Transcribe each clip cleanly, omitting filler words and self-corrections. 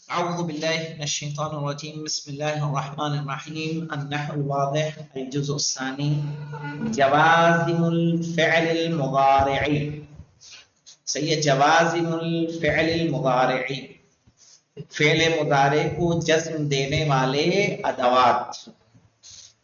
اعوذ باللہ من الشیطان الرجیم بسم اللہ الرحمن الرحیم النحو الواضح الجزء الثانی جوازم الفعل المضارعی صحیح ہے جوازم الفعل المضارعی فعل مضارع کو جزم دینے والے ادوات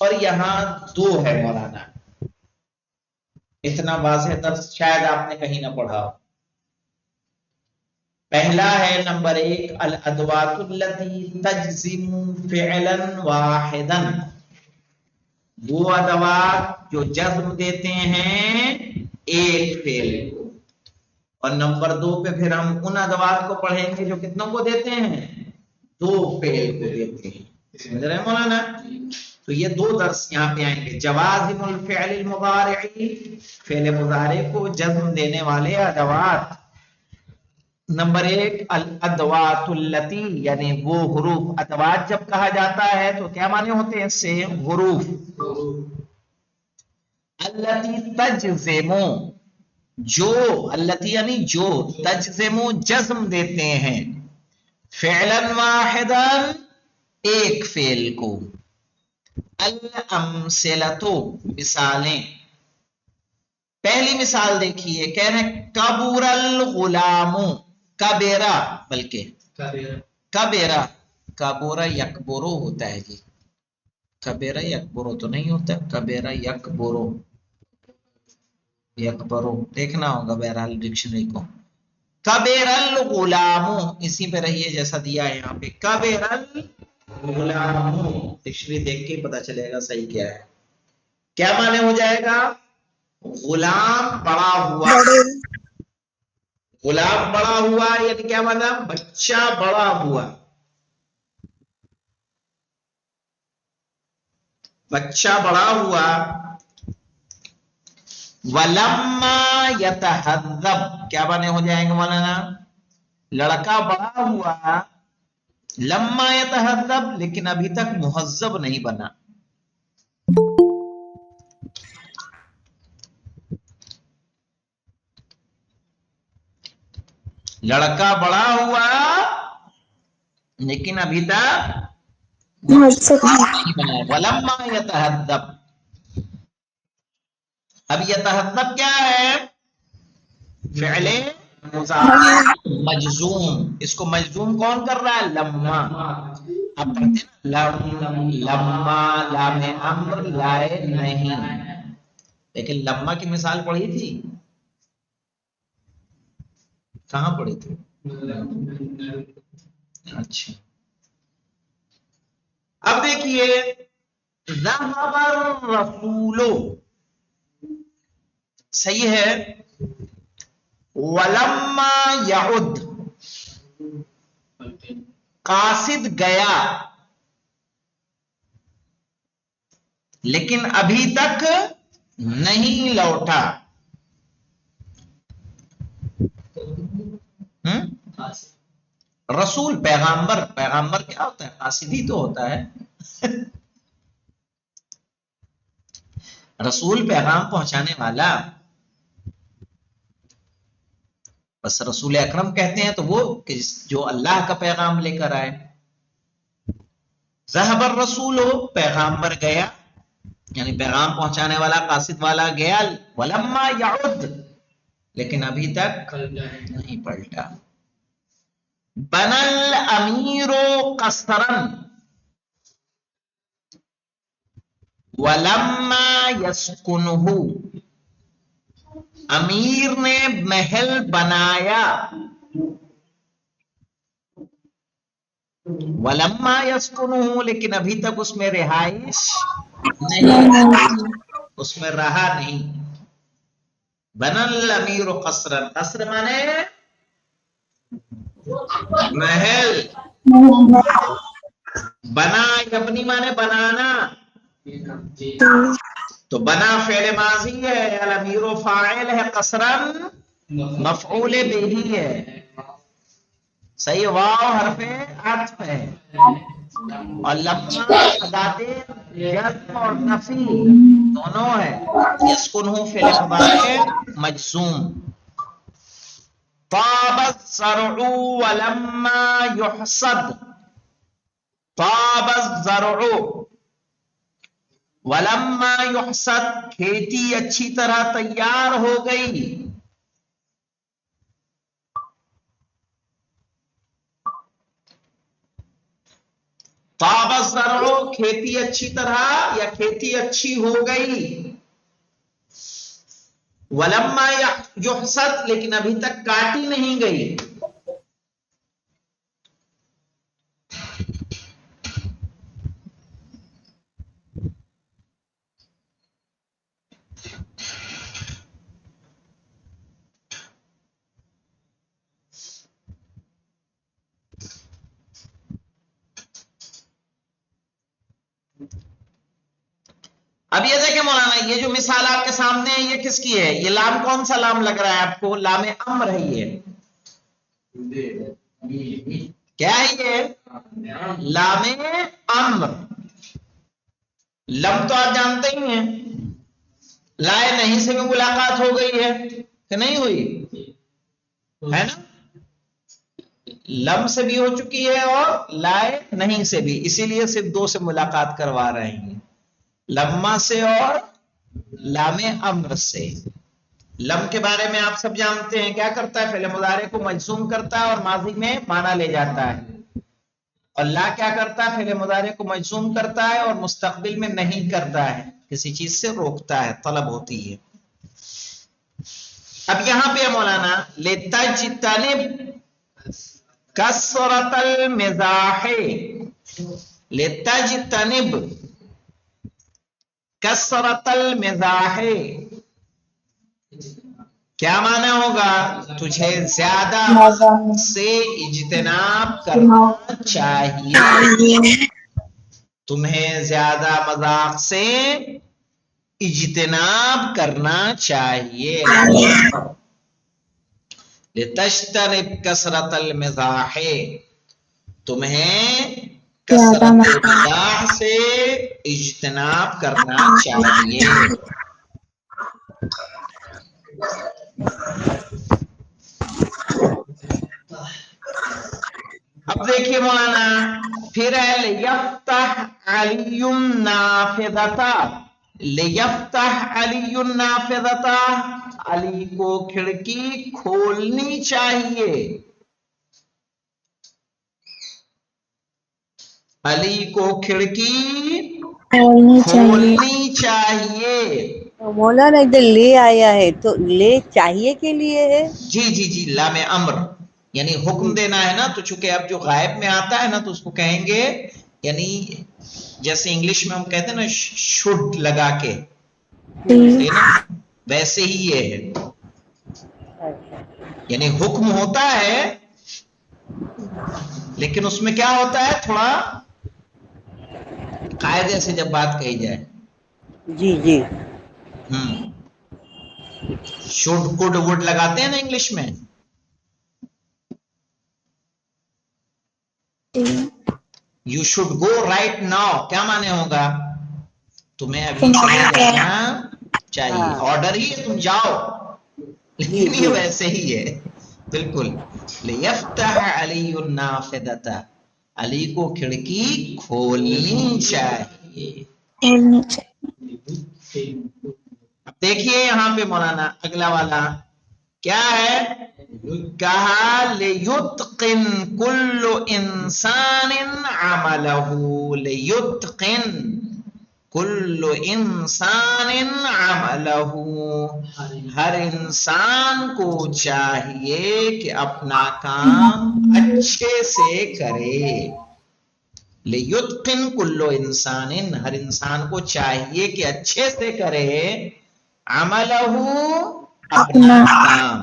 اور یہاں دو ہے مولانا اتنا واضح درس شاید آپ نے کہیں نہ پڑھا پہلا ہے نمبر 1 الادوات التي تجزم فعلا واحدا وہ ادوات جو جزم دیتے ہیں ایک فعل کو اور نمبر 2 پہ پھر ہم ان ادوات کو پڑھیں گے جو کتنوں کو دیتے ہیں دو فعل کو دیتے ہیں سمجھ رہے ہیں مولانا تو یہ دو درس یہاں پہ آئیں گے جوازم الفعل المضارعی فعل مضارع کو جزم دینے والے ادوات نمبر 1 الادوات التی یعنی وہ حروف ادوات جب کہا جاتا ہے تو کیا معنی ہوتے ہیں اس سے حروف التی تجزم جو التی یعنی جو تجزم جزم دیتے ہیں فعلا واحدا ایک فعل کو الامثلۃ مثالیں پہلی مثال دیکھیے کہہ رہے ہیں کبر الغلام کبیرا بلکہ کبیرا کبورا یکبرو ہوتا ہے جی کبیرا یکبرو تو نہیں ہوتا کبیرا یکبرو یکبرو دیکھنا ہوگا بہرحال ڈکشنری کو کبیر الغلام اسی پہ رہیے جیسا دیا ہے یہاں پہ کبیر الغلام ڈکشنری دیکھ کے پتا چلے گا صحیح کیا ہے کیا معنی ہو جائے گا غلام بڑا ہوا غلام بڑا ہوا یعنی کیا مانا بچہ بڑا ہوا بچہ بڑا ہوا ولما یتہذب کیا معنی ہو جائیں گے مولانا لڑکا بڑا ہوا لما یتہذب لیکن ابھی تک مہذب نہیں بنا لڑکا بڑا ہوا لیکن ابھی تک نہیں بنا ولما یتہذب اب یتہذب کیا ہے فعل مضارع مجزوم اس کو مجزوم کون کر رہا ہے لما اب پڑھتے نا لما لام امر لائے نہیں لیکن لما کی مثال پڑھی تھی کہاں پڑھی تھی اچھا اب دیکھیے ذهب الرسول صحیح ہے ولما یعد قاصد گیا لیکن ابھی تک نہیں لوٹا رسول پیغامبر پیغامبر کیا ہوتا ہے قاصد ہی تو ہوتا ہے رسول پیغام پہنچانے والا بس رسول اکرم کہتے ہیں تو وہ جو اللہ کا پیغام لے کر آئے ذهب الرسول پیغامبر گیا یعنی پیغام پہنچانے والا قاصد والا گیا ولما یعد لیکن ابھی تک نہیں پلٹا بنى الامیر قصرا ولما يسكنه امیر نے محل بنایا ولما يسكنه لیکن ابھی تک اس میں رہائش نہیں اس میں رہا نہیں بنى الامیر قصرا قصر مانے محل بنا یبنی مانے بنانا تو بنا فعل ماضی ہے الامیر فاعل ہے قصرا مفعول به ہے صحیح واو حرف عطف ہے اور لما ادات جزم اور نفی دونوں ہے یسکنہ فعل مضارع مجزوم طاب الزرع ولما يحصد، طاب الزرع ولما يحصد، کھیتی اچھی طرح تیار ہو گئی. طاب الزرع کھیتی اچھی طرح یا کھیتی اچھی ہو گئی. ولما یحصد لیکن ابھی تک کاٹی نہیں گئی. اب یہ دیکھیں مولانا، یہ جو مثال آپ کے سامنے ہے یہ کس کی ہے؟ یہ لام کون سا لام لگ رہا ہے آپ کو؟ لام امر ہے. یہ کیا ہے؟ یہ لام امر. لم تو آپ جانتے ہی ہیں، لائے نہیں سے بھی ملاقات ہو گئی ہے کہ نہیں ہوئی ہے نا؟ لم سے بھی ہو چکی ہے اور لائے نہیں سے بھی، اسی لیے صرف دو سے ملاقات کروا رہے ہیں، لما سے اور لام امر سے. لم کے بارے میں آپ سب جانتے ہیں، کیا کرتا ہے؟ فعل مضارع کو مجزوم کرتا ہے اور ماضی میں معنی لے جاتا ہے. اور لا کیا کرتا ہے؟ فعل مضارع کو مجزوم کرتا ہے اور مستقبل میں نہیں کرتا ہے، کسی چیز سے روکتا ہے، طلب ہوتی ہے. اب یہاں پہ مولانا لتجتنب کثرت المزاح، لتجتنب کثرت المزاح، کیا معنی ہوگا؟ تجھے زیادہ مزاح سے اجتناب کرنا چاہیے، تمہیں زیادہ مذاق سے اجتناب کرنا چاہیے. لتجتنب کثرت المزاح، تمہیں کثرت مزاح سے اجتناب کرنا چاہیے. اب دیکھیے مولانا، پھر ہے لیفتح علی النافذۃ، لیفتح علی النافذۃ، علی کو کھڑکی کھولنی چاہیے، علی کو کھڑکی کھولنی چاہیے. مولانا ادھر لے آیا ہے تو لے چاہیے کے لیے ہے؟ جی جی جی، لام امر یعنی حکم دینا ہے نا. تو چونکہ اب جو غائب میں آتا ہے نا تو اس کو کہیں گے، یعنی جیسے انگلش میں ہم کہتے ہیں نا شوڈ لگا کے، نا ویسے ہی یہ ہے. یعنی حکم ہوتا ہے لیکن اس میں کیا ہوتا ہے؟ تھوڑا قاعدے سے جب بات کہی جائے. جی جی، شوڈ کوڈ وڈ لگاتے ہیں نا انگلش میں. You should go right now, کیا معنی ہوگا؟ تمہیں ابھی چلے جانا چاہیے، ہاں آرڈر ہی ہے تم جاؤ، جی لیکن یہ جی ویسے ہی ہے بالکل. لیفتح علی النافذۃ، علی کو کھڑکی کھولنی چاہیے. اب دیکھیے یہاں پہ مولانا اگلا والا کیا ہے؟ کہا لیتقن کل انسان عملہ، لیتقن کل انسان عملہ، ہر انسان کو چاہیے کہ اپنا کام اچھے سے کرے. لیتقن کل انسان، ہر انسان کو چاہیے کہ اچھے سے کرے، عملہ اپنا کام.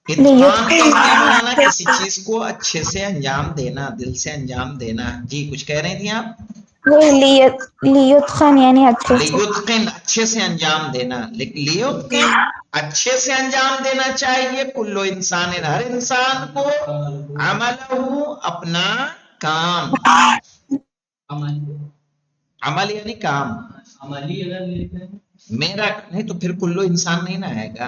اتقان کہتے ہیں مولانا کسی چیز کو اچھے سے انجام دینا، دل سے انجام دینا. جی کچھ کہہ رہی تھیں آپ؟ لیتقن یعنی اچھے سے، لیتقن اچھے سے انجام دینا، لیتقن اچھے سے انجام دینا چاہیے، کلو انسان ہر انسان کو، عملہ اپنا کام. عمل یعنی کام، میرا نہیں تو پھر کلو انسان نہیں نہ آئے گا.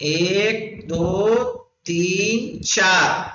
1 2 3 4।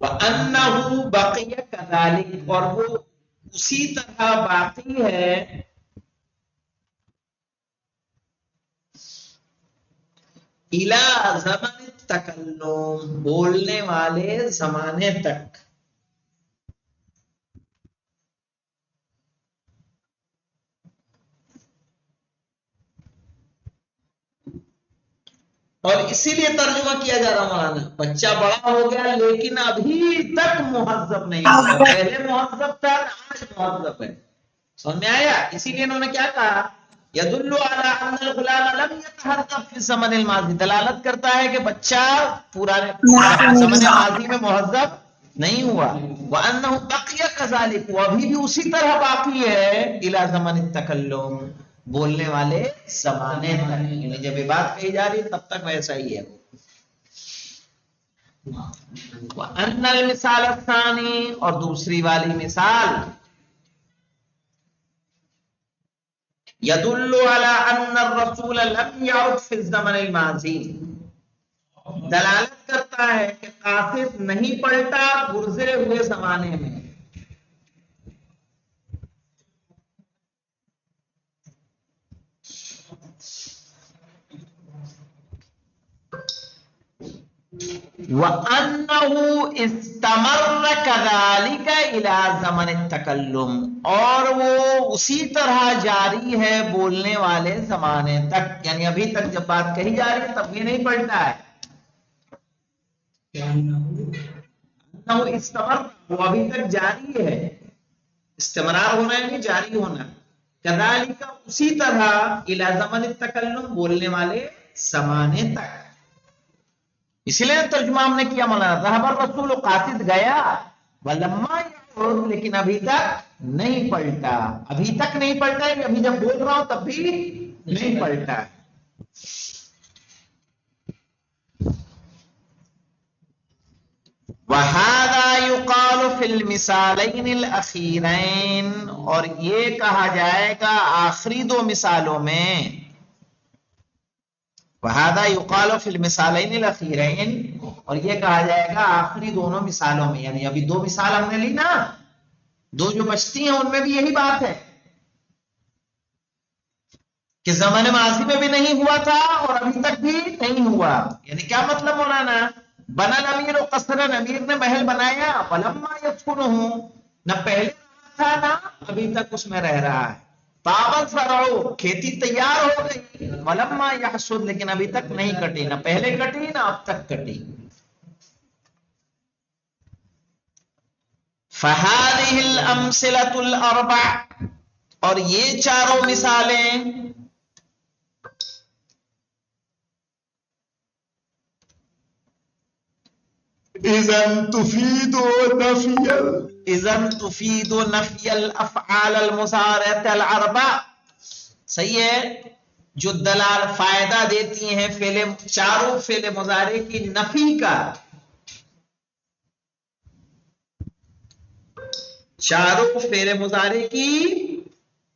وَأَنَّهُ بَقِيَ كَذَلِكَ، اور وہ اسی طرح باقی ہے إِلَى زَمَنِ التَّكَلُّمِ، بولنے والے زمانے تک. اور اسی لیے ترجمہ کیا جا رہا مولانا، بچہ بڑا ہو گیا لیکن ابھی تک مہذب نہیں ہوا. پہلے مہذب تھا، آج مہذب ہے. سمجھ میں آیا؟ اسی لیے انہوں نے کیا کہا، يدل على ان الغلام لم يتهذب في الزمن الماضي، دلالت کرتا ہے کہ بچہ پرانے زمانے ماضی میں مہذب نہیں ہوا. وانه بقي كذلك، وہ ابھی بھی اسی طرح باقی ہے الى زمن التکلم، بولنے والے زمانے تک. یعنی جب یہ بات کہی جا رہی ہے تب تک ویسا ہی ہے. وان المثال الثانی، اور دوسری والی مثال، يدل على ان الرسول لم يعد في الزمن الماضي، دلالت کرتا ہے کہ قاصد نہیں پلٹا گزرے ہوئے زمانے میں. وَأَنَّهُ اسْتَمَرَّ كَذَلِكَ إِلَى زَمَنِ التَّكَلُّمِ، اور وہ اسی طرح جاری ہے بولنے والے زمانے تک. یعنی ابھی تک جب بات کہی جا رہی ہے تب بھی نہیں پلٹا ہے. انه استمر، وہ ابھی تک جاری ہے. استمرار ہونا ہے نہیں جاری ہونا. كذلك، اسی طرح الى زمن التکلم، بولنے والے زمانے تک. اسی لیے ترجمہ ہم نے کیا مولانا، ذهب الرسول، قاصد گیا، ولما يعود، لیکن ابھی تک نہیں پلٹا. ابھی تک نہیں پلٹا ہے، ابھی جب بول رہا ہوں تب بھی نہیں پلٹا. وَهَذَا يُقَالُ فِي الْمِثَالَيْنِ الْأَخِيرَيْنِ، اور یہ کہا جائے گا آخری دو مثالوں میں. وَهَذَا يُقَالُ فِي الْمِثَالَيْنِ الْأَخِيرَيْنِ، اور یہ کہا جائے گا آخری دونوں مثالوں میں. یعنی ابھی دو مثال ہم نے لی نا، دو جو بچتی ہیں ان میں بھی یہی بات ہے کہ زمانے ماضی میں بھی نہیں ہوا تھا اور ابھی تک بھی نہیں ہوا. یعنی کیا مطلب مولانا، بنا الامیر و قصرن، امیر نے محل بنایا، ولما یسکنہ، نہ پہلے رہا تھا نہ ابھی تک اس میں رہ رہا ہے. طاب الزرع، کھیتی تیار ہو گئی، ولما یحصد، لیکن ابھی تک نہیں کٹی، نہ پہلے کٹی نہ اب تک کٹی. فهذه الامثلة الاربع، اور یہ چاروں مثالیں اذن تفید نفی الافعال المضارعة الاربع، صحیح ہے، جو دلال فائدہ دیتی ہیں چاروں فعل مضارع کی نفی کا. چاروں فعل مضارع کی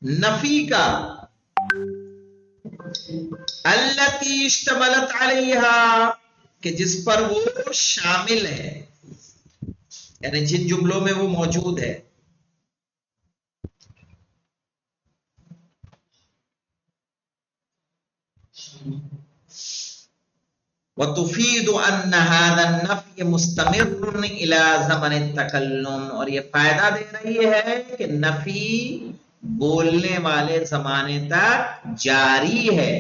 نفی کا. التی اشتملت علیہا، کہ جس پر وہ شامل ہے، یعنی جن جملوں میں وہ موجود ہے. وَتُفِيدُ أَنَّ هَذَا النَّفْيَ مُسْتَمِرٌ إِلَى زَمَنِ التَّكَلُّمِ، اور یہ فائدہ دے رہی ہے کہ نفی بولنے والے زمانے تک جاری ہے.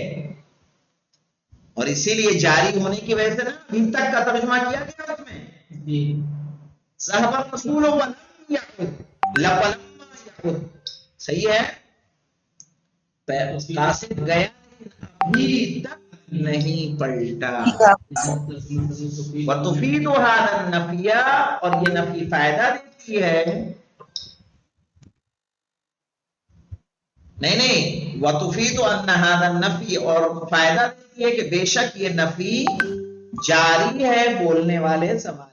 اور اسی لیے جاری ہونے کی وجہ سے نا ابھی تک کا ترجمہ کیا گیا اس میں. ذهب الرسول ولم يعد، لما يعد، صحیح ہے، قاصد گیا ابھی تک نہیں پلٹا. وَتُفِيدُ هَذَا النَّفْيَ، اور یہ نفی فائدہ دیتی ہے. نہیں وَتُفِيدُ أَنَّ هَذَا النَّفْيَ، اور فائدہ دیتی ہے کہ بے شک یہ نفی جاری ہے بولنے والے زمانے تک.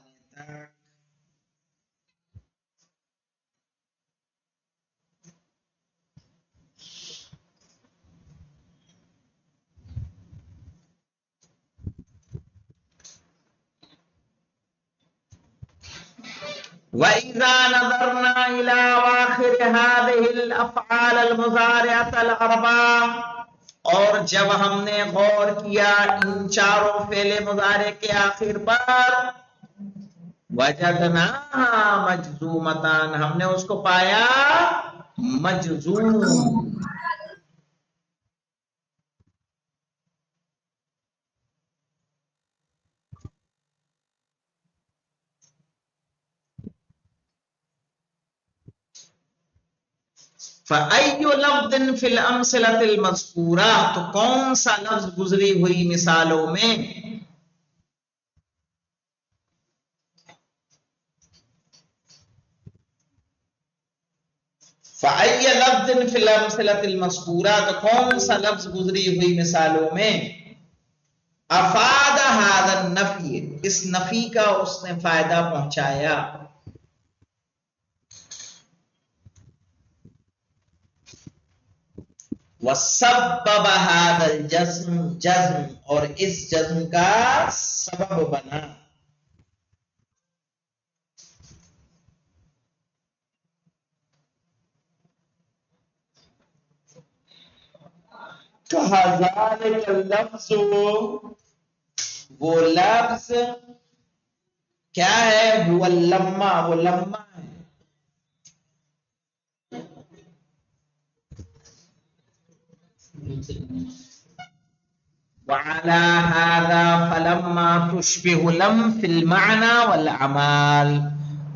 وَإِذَا نَظَرْنَا إِلَى آخِرِ هَذِهِ الْأَفْعَالِ الْمُضَارِعَةِ الْأَرْبَعَةِ، اور جب ہم نے غور کیا ان چاروں فعل مضارع کے آخر پر، وَجَدْنَاهَا مَجْزُومَةً، ہم نے اس کو پایا مجزوم. فَأَيُّ لَفْظٍ فِي الْأَمْثِلَةِ الْمَذْكُورَةِ، تو کون سا لفظ گزری ہوئی مثالوں میں، فَأَيُّ لَفْظٍ فِي الْأَمْثِلَةِ الْمَذْكُورَةِ، تو کون سا لفظ گزری ہوئی مثالوں میں، افاد هذا النفی، اس نفی کا اس نے فائدہ پہنچایا، وَسَبَّبَ هَذَا الْجَزْمَ، جزم، اور اس جزم کا سبب بنا. کہا ذَلِكَ اللفظ، وہ لفظ کیا ہے، هو اللمہ، وہ لمہ ہے. وعلى هذا فلما تشبه لم في المعنى والعمل،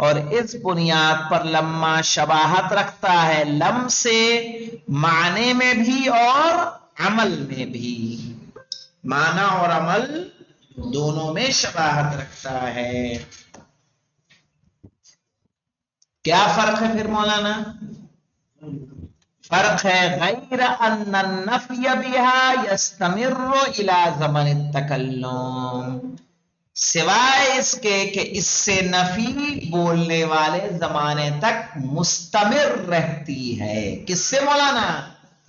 اور اس بنیاد پر لما شباہت رکھتا ہے لم سے معنی میں بھی اور عمل میں بھی، معنی اور عمل دونوں میں شباہت رکھتا ہے. کیا فرق ہے پھر مولانا؟ فرق ہے غیر ان النفی بها یستمر الى زمن التکلم، سوائے اس کے کہ اس سے نفی بولنے والے زمانے تک مستمر رہتی ہے. کس سے مولانا؟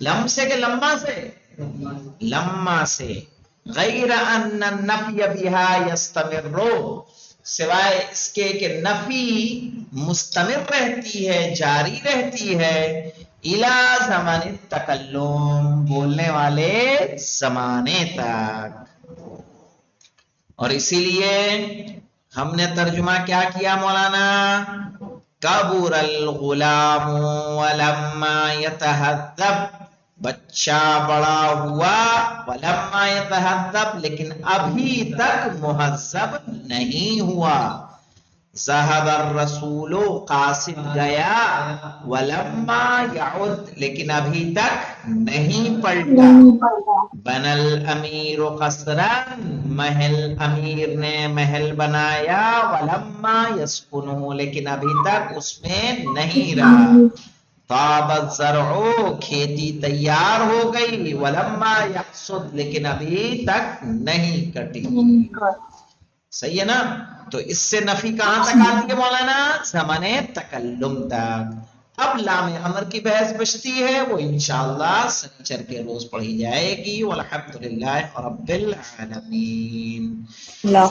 لم سے کہ لما سے؟ لما سے. غیر ان النفی بها یستمر، سوائے اس کے کہ نفی مستمر رہتی ہے، جاری رہتی ہے، الی زمان التکلم، بولنے والے زمانے تک. اور اسی لیے ہم نے ترجمہ کیا کیا مولانا؟ کبر الغلام ولما یتہذب، بچہ بڑا ہوا، ولما یتہذب، لیکن ابھی تک مہذب نہیں ہوا. ذهب الرسول، قاصد گیا، ولما یعد، لیکن ابھی تک نہیں پلٹا. بنى الامیر قصرا، محل امیر نے محل بنایا، ولما یسکنہ، لیکن ابھی تک اس میں نہیں رہا. طاب الزرع، کھیتی تیار ہو گئی، ولما یحصد، لیکن ابھی تک نہیں کٹی. صحیح ہے نا؟ تو اس سے نفی کہاں تک آتی ہے مولانا؟ زمان تکلم تک. اب لام امر کی بحث بچتی ہے، وہ انشاءاللہ سنیچر کے روز پڑھی جائے گی. والحمدللہ رب العالمین. اللہ